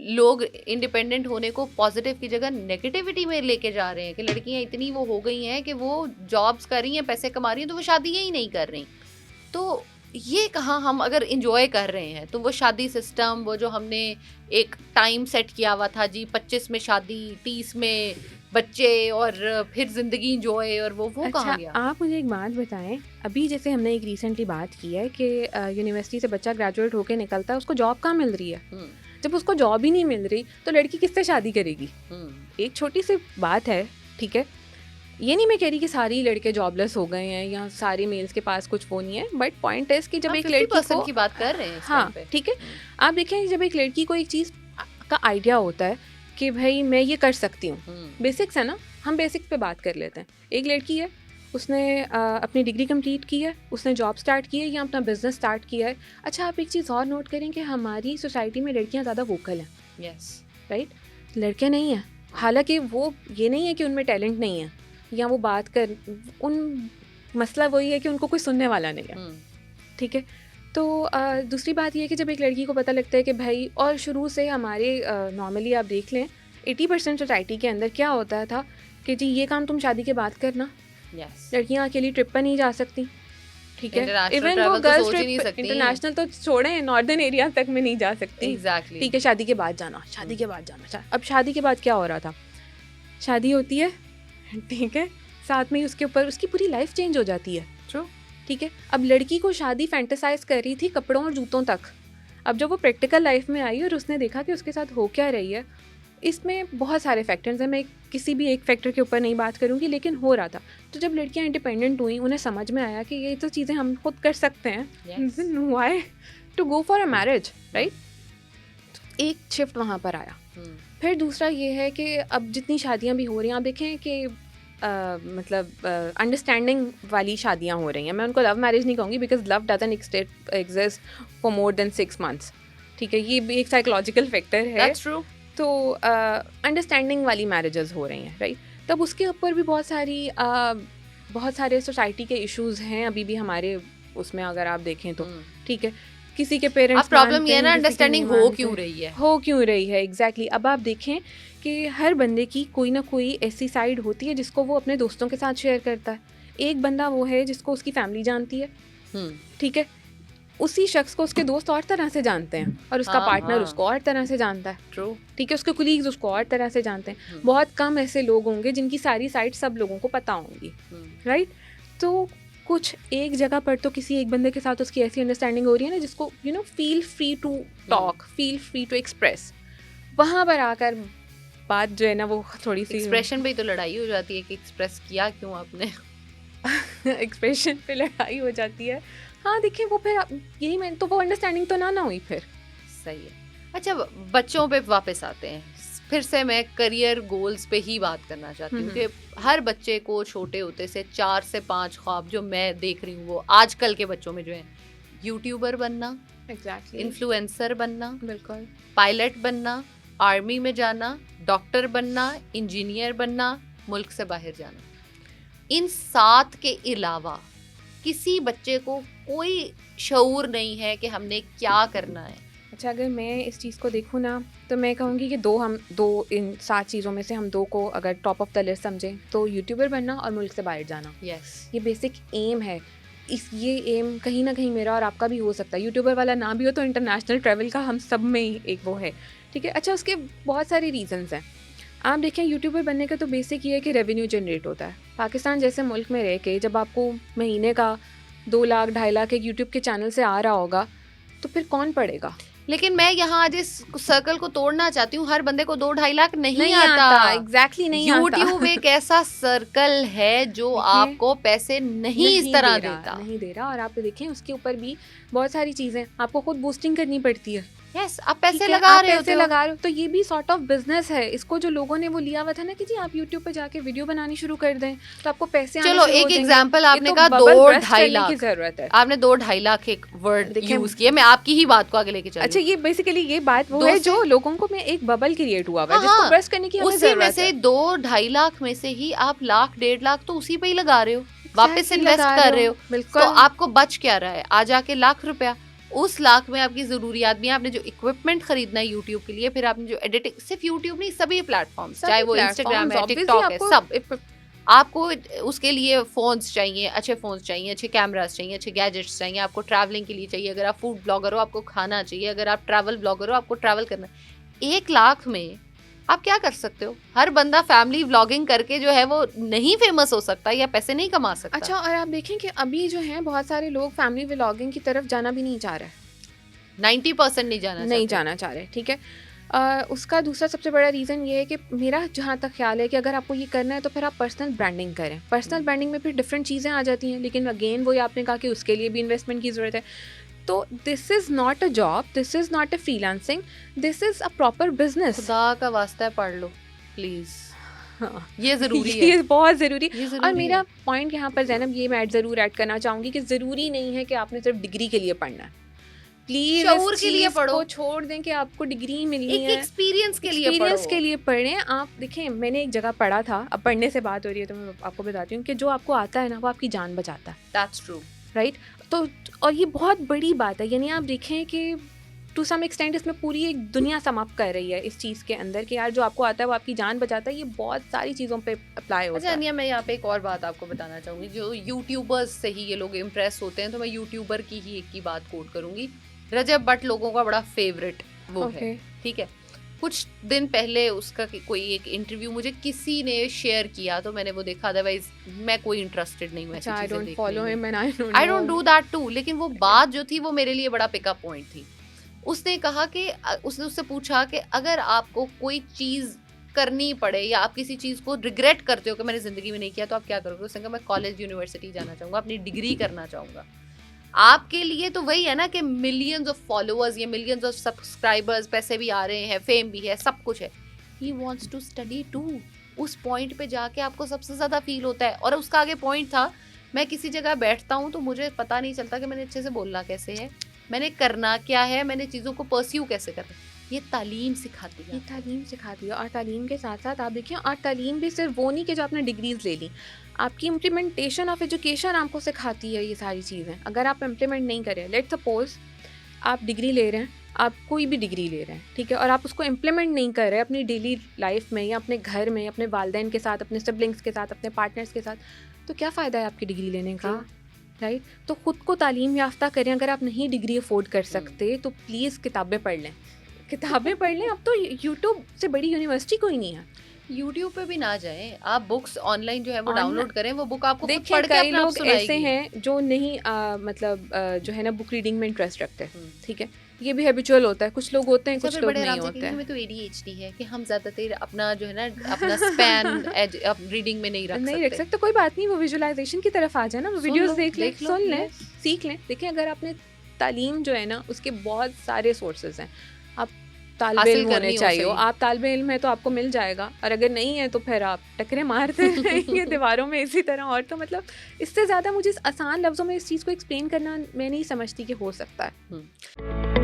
लोग इंडिपेंडेंट होने को पॉजिटिव की जगह नेगेटिविटी में लेके जा रहे हैं कि लड़कियां इतनी वो हो गई हैं कि वो जॉब्स कर रही हैं, पैसे कमा रही हैं, तो वो शादी ही नहीं कर रही। तो ये कहाँ हम अगर इंजॉय कर रहे हैं तो वो शादी सिस्टम, वो जो हमने एक टाइम सेट किया हुआ था जी, 25 में शादी, 30 में बच्चे और फिर जिंदगी इंजॉय, और वो अच्छा, कहाँ गया? आप मुझे एक बात बताएं, अभी जैसे हमने एक रिसेंटली बात की है कि यूनिवर्सिटी से बच्चा ग्रेजुएट होके निकलता है, उसको जॉब कहाँ मिल रही है? जब उसको जॉब ही नहीं मिल रही तो लड़की किससे शादी करेगी? एक छोटी सी बात है, ठीक है, ये नहीं मैं कह रही कि सारी लड़के जॉबलेस हो गए हैं या सारे मेल्स के पास कुछ वो नहीं है, बट पॉइंट है कि जब एक लड़की को की बात कर रहे हैं हाँ ठीक है, आप देखें जब एक लड़की को एक चीज़ का आइडिया होता है कि भाई मैं ये कर सकती हूँ, बेसिक्स है ना, हम बेसिक्स पे बात कर लेते हैं। एक लड़की है, उसने अपनी डिग्री कंप्लीट की है, उसने जॉब स्टार्ट की है या अपना बिजनेस स्टार्ट किया है। अच्छा, आप एक चीज़ और नोट करें कि हमारी सोसाइटी में लड़कियाँ ज़्यादा वोकल हैं, यस राइट, लड़के नहीं हैं। हालांकि वो ये नहीं है कि उनमें टैलेंट नहीं है या वो बात कर, उन मसला वही है कि उनको कोई सुनने वाला नहीं है, ठीक है। तो दूसरी बात ये है कि जब एक लड़की को पता लगता है कि भाई, और शुरू से हमारे नॉर्मली आप देख लें 80% सोसाइटी के अंदर क्या होता था कि जी ये काम तुम शादी के बाद करना, लड़कियां अकेली ट्रिप पर नहीं जा सकती, ठीक है, इवन वो गर्ल्स ट्रिप इंटरनेशनल तो छोड़ें, नॉर्दर्न एरिया तक में नहीं जा सकती, ठीक है, शादी के बाद जाना, शादी के बाद जाना। अब शादी के बाद क्या हो रहा था, शादी होती है, ठीक है, साथ में ही उसके ऊपर उसकी पूरी लाइफ चेंज हो जाती है, ठीक है। अब लड़की को शादी फैंटेसाइज कर रही थी कपड़ों और जूतों तक, अब जब वो प्रैक्टिकल लाइफ में आई और उसने देखा कि उसके साथ हो क्या रही है, इसमें बहुत सारे फैक्टर्स हैं, मैं किसी भी एक फैक्टर के ऊपर नहीं बात करूंगी, लेकिन हो रहा था। तो जब लड़कियां इंडिपेंडेंट हुई, उन्हें समझ में आया कि ये तो चीज़ें हम खुद कर सकते हैं, why to go for a marriage, right. एक शिफ्ट वहाँ पर आया। फिर दूसरा ये है कि अब जितनी शादियाँ भी हो रही हैं, आप देखें कि मतलब अंडरस्टैंडिंग वाली शादियाँ हो रही हैं। मैं उनको लव मैरिज नहीं कहूँगी, because love doesn't exist for more than 6 months, ठीक है, ये भी एक साइकोलॉजिकल फैक्टर है। That's true. तो अंडरस्टैंडिंग वाली मैरिजेस हो रही हैं, राइट। तब उसके ऊपर भी बहुत सारे सोसाइटी के इश्यूज हैं अभी भी हमारे उसमें, अगर आप देखें तो, ठीक है, किसी के पेरेंट्स, प्रॉब्लम ये है ना, अंडरस्टैंडिंग हो क्यों रही है, एग्जैक्टली। अब आप देखें कि हर बंदे की कोई ना कोई ऐसी साइड होती है जिसको वो अपने दोस्तों के साथ शेयर करता है। एक बंदा वो है जिसको उसकी फैमिली जानती है, ठीक है, उसी शख्स को उसके दोस्त और तरह से जानते हैं और उसका पार्टनर उसको और तरह से जानता है, ठीक है, उसके कुलीग्स उसको और तरह से जानते हैं। बहुत कम ऐसे लोग होंगे जिनकी सारी साइड सब लोगों को पता होंगी, राइट। तो कुछ एक जगह पर तो किसी एक बंदे के साथ उसकी ऐसी अंडरस्टैंडिंग हो रही है ना जिसको feel free to talk, feel free to express. वहाँ पर आकर बात जो है ना वो थोड़ी सी एक्सप्रेशन पे ही तो लड़ाई हो जाती है कि एक्सप्रेस किया क्यों आपने एक्सप्रेशन पे लड़ाई हो जाती है। हाँ देखिए, वो फिर यही, मैं तो वो अंडरस्टैंडिंग तो ना हुई फिर। सही है। अच्छा, बच्चों पे वापस आते हैं। फिर से मैं करियर गोल्स पे ही बात करना चाहती हूँ कि हर बच्चे को छोटे होते से 4 से 5 ख्वाब जो मैं देख रही हूँ वो आजकल के बच्चों में जो है, यूट्यूबर बनना, इन्फ्लुएंसर बनना, बिल्कुल, पायलट बनना, आर्मी में जाना, डॉक्टर बनना, इंजीनियर बनना, मुल्क से बाहर जाना। इन 7 के अलावा किसी बच्चे को कोई शऊर नहीं है कि हमने क्या करना है। अच्छा, अगर मैं इस चीज़ को देखूँ ना तो मैं कहूँगी कि दो इन 7 चीज़ों में से हम 2 को अगर टॉप ऑफ द लिस्ट समझें तो यूट्यूबर बनना और मुल्क से बाहर जाना। ये बेसिक एम है। ये एम कहीं ना कहीं मेरा और आपका भी हो सकता है। यूट्यूबर वाला ना भी हो तो इंटरनेशनल ट्रैवल का हम सब में ही एक वो है, ठीक है। अच्छा, उसके बहुत सारे रीजंस हैं। आप देखें, यूट्यूबर बनने का तो बेसिक ये है कि रेवेन्यू जनरेट होता है। पाकिस्तान जैसे मुल्क में रह के जब आपको महीने का 2 लाख 2.5 लाख एक यूट्यूब के चैनल से आ रहा होगा तो फिर कौन पढ़ेगा। लेकिन मैं यहाँ आज इस सर्कल को तोड़ना चाहती हूँ। हर बंदे को 2-2.5 लाख नहीं आता। एग्जैक्टली नहीं आता। यूट्यूब एक ऐसा सर्कल है जो आपको पैसे नहीं इस तरह देता, नहीं दे रहा। और आप देखें उसके ऊपर भी बहुत सारी चीजें आपको खुद बूस्टिंग करनी पड़ती है। यस, आप पैसे लगा रहे हो तो ये भी सॉर्ट ऑफ बिजनेस है। इसको जो लोगों ने वो लिया हुआ था ना कि जी आप YouTube पे जाके वीडियो बनानी शुरू कर दें तो आपको पैसे आने शुरू हो जाएंगे। चलो एक एग्जांपल, आपने कहा 2-2.5 लाख की जरूरत है, आपने 2-2.5 लाख एक वर्ड यूज किया। मैं आपकी ही बात को आगे लेके चलूं। अच्छा, ये बेसिकली ये बात वो है जो लोगों को में एक बबल क्रिएट हुआ है जिसको बर्स्ट करने की हमें जरूरत है। उसी में से 2-2.5 लाख में से ही आप 1 लाख 1.5 लाख तो उसी पे ही लगा रहे हो, वापस इन्वेस्ट कर रहे हो। तो आपको बच क्या रहा है? आ जाके 1 लाख रुपया उस लाख में आपकी ज़रूरियात भी हैं, आपने जो इक्विपमेंट खरीदना है यूट्यूब के लिए, फिर आपने जो एडिटिंग, सिर्फ यूट्यूब नहीं, सभी प्लेटफॉर्म्स, चाहे वो इंस्टाग्राम है, टिकटॉक है, सब, आपको उसके लिए फ़ोन्स चाहिए, अच्छे फ़ोन्स चाहिए, अच्छे कैमरास चाहिए, अच्छे गैजेट्स चाहिए, आपको ट्रैवलिंग के लिए चाहिए, अगर आप फूड ब्लॉगर हो आपको खाना चाहिए, अगर आप ट्रैवल ब्लॉगर हो आपको ट्रैवल करना। 1 लाख में आप क्या कर सकते हो? हर बंदा फैमिली व्लॉगिंग करके जो है वो नहीं फेमस हो सकता या पैसे नहीं कमा सकता। अच्छा, और आप देखें कि अभी जो है बहुत सारे लोग फैमिली व्लॉगिंग की तरफ जाना भी नहीं चाह रहे, 90% नहीं जाना चाह रहे, ठीक है। उसका दूसरा सबसे बड़ा रीज़न ये है कि मेरा जहाँ तक ख्याल है कि अगर आपको ये करना है तो फिर आप पर्सनल ब्रांडिंग करें। पर्सनल ब्रांडिंग में फिर डिफरेंट चीज़ें आ जाती हैं, लेकिन अगेन वही आपने कहा कि उसके लिए भी इन्वेस्टमेंट की ज़रूरत है। तो this is not a job, this is not a freelancing, this is a proper business. खुदा का वास्ता है पढ़ लो प्लीज़। हाँ, ये ज़रूरी है, ये बहुत ज़रूरी। और मेरा है। पॉइंट यहाँ पर ज़ैनब ये मैं ज़रूर ऐड करना चाहूँगी कि ज़रूरी नहीं है कि आपने सिर्फ डिग्री के लिए पढ़ना है। प्लीज शऊर के लिए पढ़ो, छोड़ दें कि आपको डिग्री मिलनी है, एक्सपीरियंस के लिए पढ़ें। आप देखें, मैंने एक जगह पढ़ा था, अब पढ़ने से बात हो रही है तो मैं आपको बताती हूँ कि जो आपको आता है ना वो आपकी जान बचाता है। That's true, right. तो और ये बहुत बड़ी बात है, यानी आप देखें कि टू सम एक्सटेंट इसमें पूरी एक दुनिया समाप्त कर रही है इस चीज़ के अंदर कि यार जो आपको आता है वो आपकी जान बचाता है। ये बहुत सारी चीज़ों पे अप्लाई होता है। अच्छा अनिया, मैं यहाँ पे एक और बात आपको बताना चाहूँगी, जो यूट्यूबर्स से ही ये लोग इम्प्रेस होते हैं, तो मैं यूट्यूबर की ही एक की बात कोट करूँगी। रजब भट्ट लोगों का बड़ा फेवरेट वो है, ठीक है। कुछ दिन पहले उसका कोई एक इंटरव्यू मुझे किसी ने शेयर किया तो मैंने वो देखा, अदरवाइज मैं कोई इंटरेस्टेड नहीं हूँ ऐसी चीजें देखने में। I don't do that too. लेकिन वो बात जो थी वो मेरे लिए बड़ा पिकअप पॉइंट थी। उसने कहा कि उसने उससे पूछा कि अगर आपको कोई चीज़ करनी पड़े या आप किसी चीज़ को रिग्रेट करते हो कि मैंने ज़िंदगी में नहीं किया, तो आप क्या करोगे? उसने कहा मैं कॉलेज यूनिवर्सिटी जाना चाहूँगा, अपनी डिग्री करना चाहूँगा। आपके लिए तो वही है ना कि मिलियंस ऑफ फॉलोअर्स या मिलियंस ऑफ सब्सक्राइबर्स, पैसे भी आ रहे हैं, फेम भी है, सब कुछ है। He wants to study too. उस पॉइंट पे जाके आपको सबसे ज़्यादा फील होता है। और उसका आगे पॉइंट था, मैं किसी जगह बैठता हूँ तो मुझे पता नहीं चलता कि मैंने अच्छे से बोलना कैसे है, मैंने करना क्या है, मैंने चीज़ों को परस्यू कैसे करना है। ये तालीम सिखाती है, और तालीम के साथ साथ आप देखिए, और तालीम भी सिर्फ वो नहीं कि जो आपने डिग्रीज ले ली, आपकी इम्प्लीमेंटेशन ऑफ एजुकेशन आपको सिखाती है ये सारी चीज़ें। अगर आप इम्प्लीमेंट नहीं करें, लेट्स सपोज आप डिग्री ले रहे हैं, आप कोई भी डिग्री ले रहे हैं, ठीक है, और आप उसको इम्प्लीमेंट नहीं कर रहे अपनी डेली लाइफ में या अपने घर में, अपने वालिदैन के साथ, अपने सिबलिंग्स के साथ, अपने पार्टनर्स के साथ, तो क्या फ़ायदा है आपकी डिग्री लेने का? राइट। तो ख़ुद को तालीम याफ्ता करें। अगर आप नहीं डिग्री अफोर्ड कर सकते तो प्लीज़ किताबें पढ़ लें, अब तो यूट्यूब से बड़ी यूनिवर्सिटी कोई नहीं है। यूट्यूब पे भी ना जाएं, आप बुक्स ऑनलाइन जो है वो डाउनलोड करें, वो बुक आपको खुद पढ़ के अपने आप सुनाएगी। ऐसे हैं जो नहीं मतलब जो है ना बुक रीडिंग में इंटरेस्ट रखते हैं, ठीक है, ये भी हैबिचुअल होता है। कुछ लोग होते हैं, कुछ लोग नहीं होते हैं। हमें तो ADHD है कि हम ज्यादातर अपना जो है ना अपना स्पैन रीडिंग में नहीं रख सकते। कोई बात नहीं, वो विजुअलाइजेशन की तरफ आ जाए ना, वो वीडियोस देख लें, सुन लें, सीख लें। देखिए, अगर आपने तालीम जो है ना उसके बहुत सारे सोर्सेज हैं, आप तालिबे इल्म होने चाहिए। आप तालिबे इल्म है तो आपको मिल जाएगा, और अगर नहीं है तो फिर आप टकरे मारते रहेंगे दीवारों में इसी तरह। और तो मतलब इससे ज़्यादा मुझे आसान लफ्ज़ों में इस चीज़ को एक्सप्लेन करना मैं नहीं समझती कि हो सकता है।